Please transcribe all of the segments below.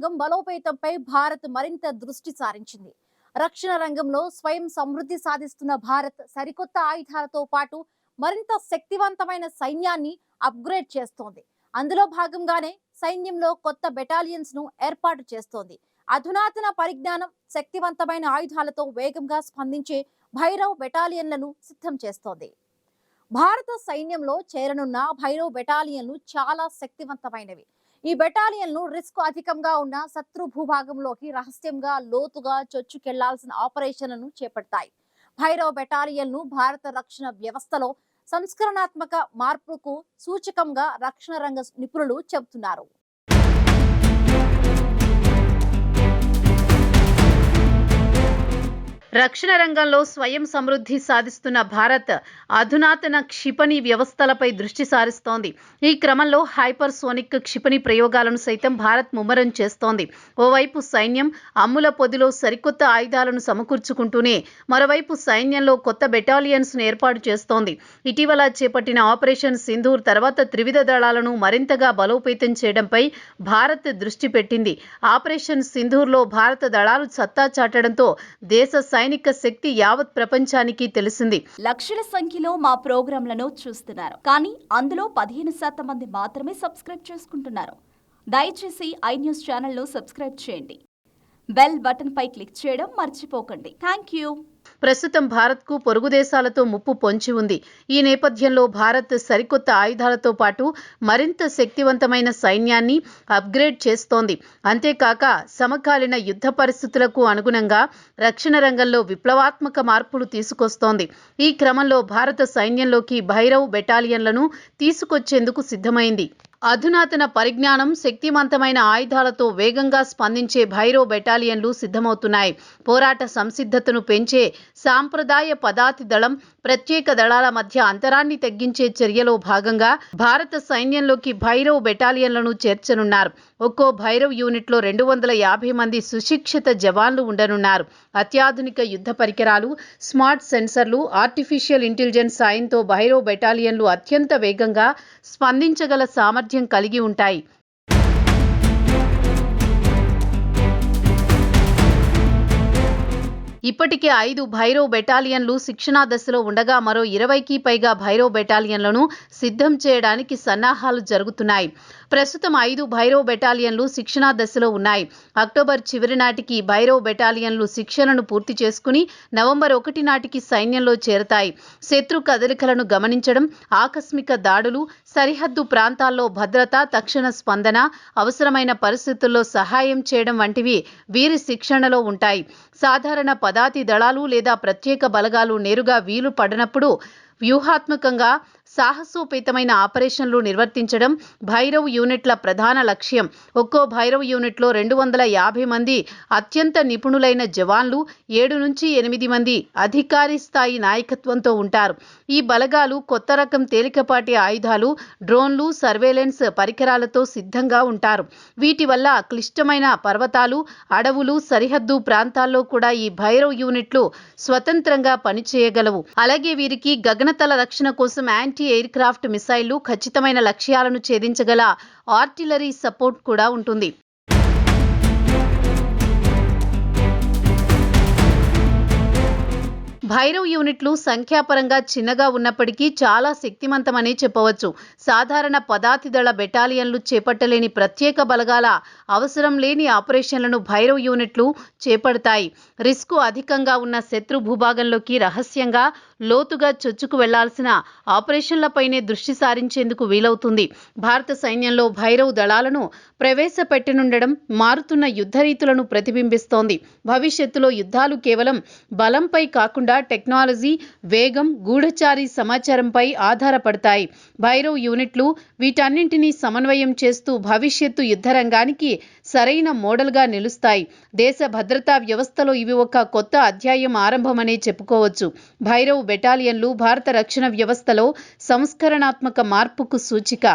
రంగం బలోపేతంపై భారత్ మరింత దృష్టి సారించింది. రక్షణ రంగంలో స్వయం సమృద్ధి సాధిస్తున్న భారత్ సరికొత్త ఆయుధాలతో పాటు మరింత శక్తివంతమైన సైన్యాన్ని అప్గ్రేడ్ చేస్తోంది. అందులో భాగంగానే సైన్యంలో కొత్త బెటాలియన్స్ ను ఏర్పాటు చేస్తోంది. అధునాతన పరిజ్ఞానం, శక్తివంతమైన ఆయుధాలతో వేగంగా స్పందించే భైరవ్ బెటాలియన్లను సిద్ధం చేస్తోంది. భారత సైన్యంలో చేరనున్న భైరవ్ బెటాలియన్లు చాలా శక్తివంతమైనవి. ఈ బెటాలియన్లు రిస్క్ అధికంగా ఉన్న శత్రు భూభాగంలోకి రహస్యంగా లోతుగా చొచ్చుకెళ్లాల్సిన ఆపరేషన్లను చేపడతాయి. భైరవ్ బెటాలియన్లు భారత రక్షణ వ్యవస్థలో సంస్కరణాత్మక మార్పుకు సూచకంగా రక్షణ రంగ నిపుణులు చెబుతున్నారు. రక్షణ రంగంలో స్వయం సమృద్ధి సాధిస్తున్న భారత్ అధునాతన క్షిపణి వ్యవస్థలపై దృష్టి సారిస్తోంది. ఈ క్రమంలో హైపర్సోనిక్ క్షిపణి ప్రయోగాలను సైతం భారత్ ముమ్మరం చేస్తోంది. ఓవైపు సైన్యం అమ్ముల పొదిలో సరికొత్త ఆయుధాలను సమకూర్చుకుంటూనే మరోవైపు సైన్యంలో కొత్త బెటాలియన్స్ ను ఏర్పాటు చేస్తోంది. ఇటీవల చేపట్టిన ఆపరేషన్ సింధూర్ తర్వాత త్రివిధ దళాలను మరింతగా బలోపేతం చేయడంపై భారత్ దృష్టి పెట్టింది. ఆపరేషన్ సింధూర్లో భారత దళాలు సత్తా చాటడంతో దేశ సైనిక శక్తి యావత్ ప్రపంచానికి తెలిసింది. లక్షల సంఖ్యలో మా ప్రోగ్రాంలను చూస్తున్నారు, కానీ అందులో 15% మంది మాత్రమే సబ్స్క్రైబ్ చేసుకుంటున్నారు. దయచేసి iNews ఛానల్ ను సబ్స్క్రైబ్ చేయండి. బెల్ బటన్ పై క్లిక్ చేయడం మర్చిపోకండి. Thank you. ప్రస్తుతం భారత్కు పొరుగు దేశాలతో ముప్పు పొంచి ఉంది. ఈ నేపథ్యంలో భారత్ సరికొత్త ఆయుధాలతో పాటు మరింత శక్తివంతమైన సైన్యాన్ని అప్గ్రేడ్ చేస్తోంది. అంతేకాక సమకాలీన యుద్ధ పరిస్థితులకు అనుగుణంగా రక్షణ రంగంలో విప్లవాత్మక మార్పులు తీసుకొస్తోంది. ఈ క్రమంలో భారత సైన్యంలోకి భైరవ్ బెటాలియన్లను తీసుకొచ్చేందుకు సిద్ధమైంది. అధునాతన పరిజ్ఞానం, శక్తివంతమైన ఆయుధాలతో వేగంగా స్పందించే భైరవ్ బెటాలియన్లు సిద్ధమవుతున్నాయి. పోరాట సంసిద్ధతను పెంచే సాంప్రదాయ పదాతి దళం, ప్రత్యేక దళాల మధ్య అంతరాన్ని తగ్గించే చర్యలో భాగంగా భారత సైన్యంలోకి భైరవ్ బెటాలియన్లను చేర్చనున్నారు. ఒక్కో భైరవ్ యూనిట్లో 250 మంది సుశిక్షిత జవాన్లు ఉండనున్నారు. అత్యాధునిక యుద్ధ పరికరాలు, స్మార్ట్ సెన్సర్లు, ఆర్టిఫిషియల్ ఇంటెలిజెన్స్ సాయంతో భైరవ్ బెటాలియన్లు అత్యంత వేగంగా స్పందించగల సామర్థ్యం కలిగి ఉంటాయి. ఇప్పటికే 5 భైరవ్ బెటాలియన్లు శిక్షణా దశలో ఉండగా మరో 20కి పైగా భైరవ్ బెటాలియన్లను సిద్ధం చేయడానికి సన్నాహాలు జరుగుతున్నాయి. ప్రస్తుతం 5 భైరవ్ బెటాలియన్లు శిక్షణా దశలో ఉన్నాయి. అక్టోబర్ చివరి నాటికి భైరవ్ బెటాలియన్లు శిక్షణను పూర్తి చేసుకుని నవంబర్ 1 నాటికి సైన్యంలో చేరతాయి. శత్రు కదలికలను గమనించడం, ఆకస్మిక దాడులు, సరిహద్దు ప్రాంతాల్లో భద్రత, తక్షణ స్పందన, అవసరమైన పరిస్థితుల్లో సహాయం చేయడం వంటివి వీరి శిక్షణలో ఉంటాయి. సాధారణ పదాతి దళాలు లేదా ప్రత్యేక బలగాలు నేరుగా వీలు పడనప్పుడు వ్యూహాత్మకంగా సాహసోపేతమైన ఆపరేషన్లు నిర్వర్తించడం భైరవ్ యూనిట్ల ప్రధాన లక్ష్యం. ఒక్కో భైరవ్ యూనిట్లో 250 మంది అత్యంత నిపుణులైన జవాన్లు, 7 నుంచి 8 మంది అధికారి స్థాయి నాయకత్వంతో ఉంటారు. ఈ బలగాలు కొత్త రకం తేలికపాటి ఆయుధాలు, డ్రోన్లు, సర్వేలెన్స్ పరికరాలతో సిద్ధంగా ఉంటారు. వీటి వల్ల క్లిష్టమైన పర్వతాలు, అడవులు, సరిహద్దు ప్రాంతాల్లో కూడా ఈ భైరవ్ యూనిట్లు స్వతంత్రంగా పనిచేయగలవు. అలాగే వీరికి గగనతల రక్షణ కోసం యాంటీ ఎయిర్ క్రాఫ్ట్ మిసైళ్లు, ఖచ్చితమైన లక్ష్యాలను ఛేదించగల ఆర్టిలరీ సపోర్ట్ కూడా ఉంటుంది. భైరవ్ యూనిట్లు సంఖ్యాపరంగా చిన్నగా ఉన్నప్పటికీ చాలా శక్తివంతమనే చెప్పవచ్చు. సాధారణ పదాతి దళ బెటాలియన్లు చేపట్టలేని ప్రత్యేక బలగాల అవసరం లేని ఆపరేషన్లను భైరవ్ యూనిట్లు చేపడతాయి. రిస్క్ అధికంగా ఉన్న శత్రు భూభాగంలోకి రహస్యంగా లోతుగా చొచ్చుకు వెళ్లాల్సిన ఆపరేషన్లపైనే దృష్టి సారించేందుకు వీలవుతుంది. భారత సైన్యంలో భైరవ్ దళాలను ప్రవేశపెట్టనుండడం మారుతున్న యుద్ధ రీతులను ప్రతిబింబిస్తోంది. భవిష్యత్తులో యుద్ధాలు కేవలం బలంపై కాకుండా టెక్నాలజీ, వేగం, గూఢచారి సమాచారంపై ఆధారపడతాయి. భైరవ్ యూనిట్లు వీటన్నింటినీ సమన్వయం చేస్తూ భవిష్యత్తు యుద్ధ రంగానికి సరైన మోడల్గా నిలుస్తాయి. దేశ భద్రతా వ్యవస్థలో ఇవి ఒక కొత్త అధ్యాయం ఆరంభమనే చెప్పుకోవచ్చు. భైరవ్ బెటాలియన్లు భారత రక్షణ వ్యవస్థలో సంస్కరణాత్మక మార్పుకు సూచిక.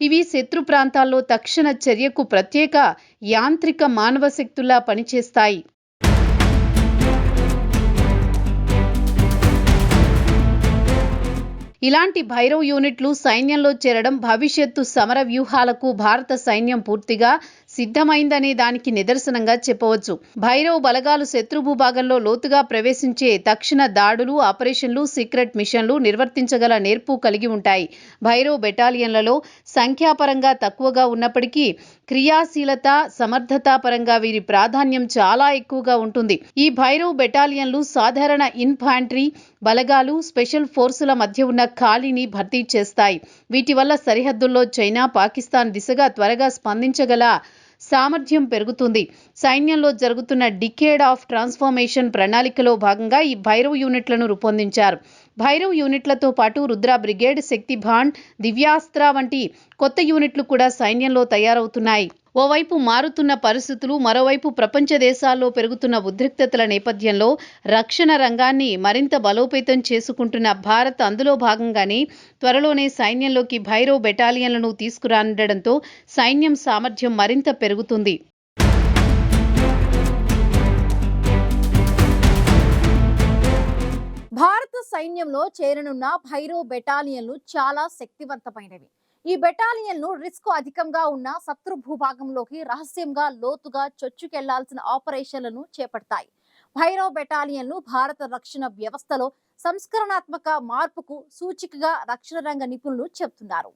ఇవి శత్రు ప్రాంతాల్లో తక్షణ చర్యకు ప్రత్యేక యాంత్రిక మానవ శక్తుల్లా పనిచేస్తాయి. ఇలాంటి భైరవ్ యూనిట్లు సైన్యంలో చేరడం భవిష్యత్తు సమర వ్యూహాలకు భారత సైన్యం పూర్తిగా సిద్ధమైందనే దానికి నిదర్శనంగా చెప్పవచ్చు. భైరవ్ బలగాలు శత్రు భూభాగంలో లోతుగా ప్రవేశించే తక్షణ దాడులు, ఆపరేషన్లు, సీక్రెట్ మిషన్లు నిర్వర్తించగల నేర్పు కలిగి ఉంటాయి. భైరవ్ బెటాలియన్లలో సంఖ్యాపరంగా తక్కువగా ఉన్నప్పటికీ క్రియాశీలత, సమర్థత పరంగా వీరి ప్రాధాన్యం చాలా ఎక్కువగా ఉంటుంది. ఈ భైరవ్ బెటాలియన్లు సాధారణ ఇన్ఫాంట్రీ బలగాలు, స్పెషల్ ఫోర్సుల మధ్య ఉన్న ఖాళీని భర్తీ చేస్తాయి. వీటి వల్ల సరిహద్దుల్లో చైనా, పాకిస్తాన్ దిశగా త్వరగా స్పందించగల సామర్థ్యం పెరుగుతుంది. సైన్యంలో జరుగుతున్న డికేడ్ ఆఫ్ ట్రాన్స్ఫర్మేషన్ ప్రణాళికలో భాగంగా ఈ భైరవ్ యూనిట్లను రూపొందించారు. భైరవ్ యూనిట్లతో పాటు రుద్ర బ్రిగేడ్, శక్తిభాండ్, దివ్యాస్త్ర వంటి కొత్త యూనిట్లు కూడా సైన్యంలో తయారవుతున్నాయి. ఓవైపు మారుతున్న పరిస్థితులు, మరోవైపు ప్రపంచ దేశాల్లో పెరుగుతున్న ఉద్రిక్తతల నేపథ్యంలో రక్షణ రంగాన్ని మరింత బలోపేతం చేసుకుంటున్న భారత్ అందులో భాగంగానే త్వరలోనే సైన్యంలోకి భైరవ్ బెటాలియన్లను తీసుకురానుండడంతో సైన్యం సామర్థ్యం మరింత పెరుగుతుంది. భారత సైన్యంలో చేరనున్న భైరవ్ బెటాలియన్లు చాలా శక్తివంతమైనవి. ఈ బెటాలియన్లు రిస్క్ అధికంగా ఉన్న శత్రు భూభాగంలోకి రహస్యంగా లోతుగా చొచ్చుకెళ్లాల్సిన ఆపరేషన్లను చేపడతాయి. భైరవ్ బెటాలియన్లు భారత రక్షణ వ్యవస్థలో సంస్కరణాత్మక మార్పుకు సూచికగా రక్షణ రంగ నిపుణులు చెబుతున్నారు.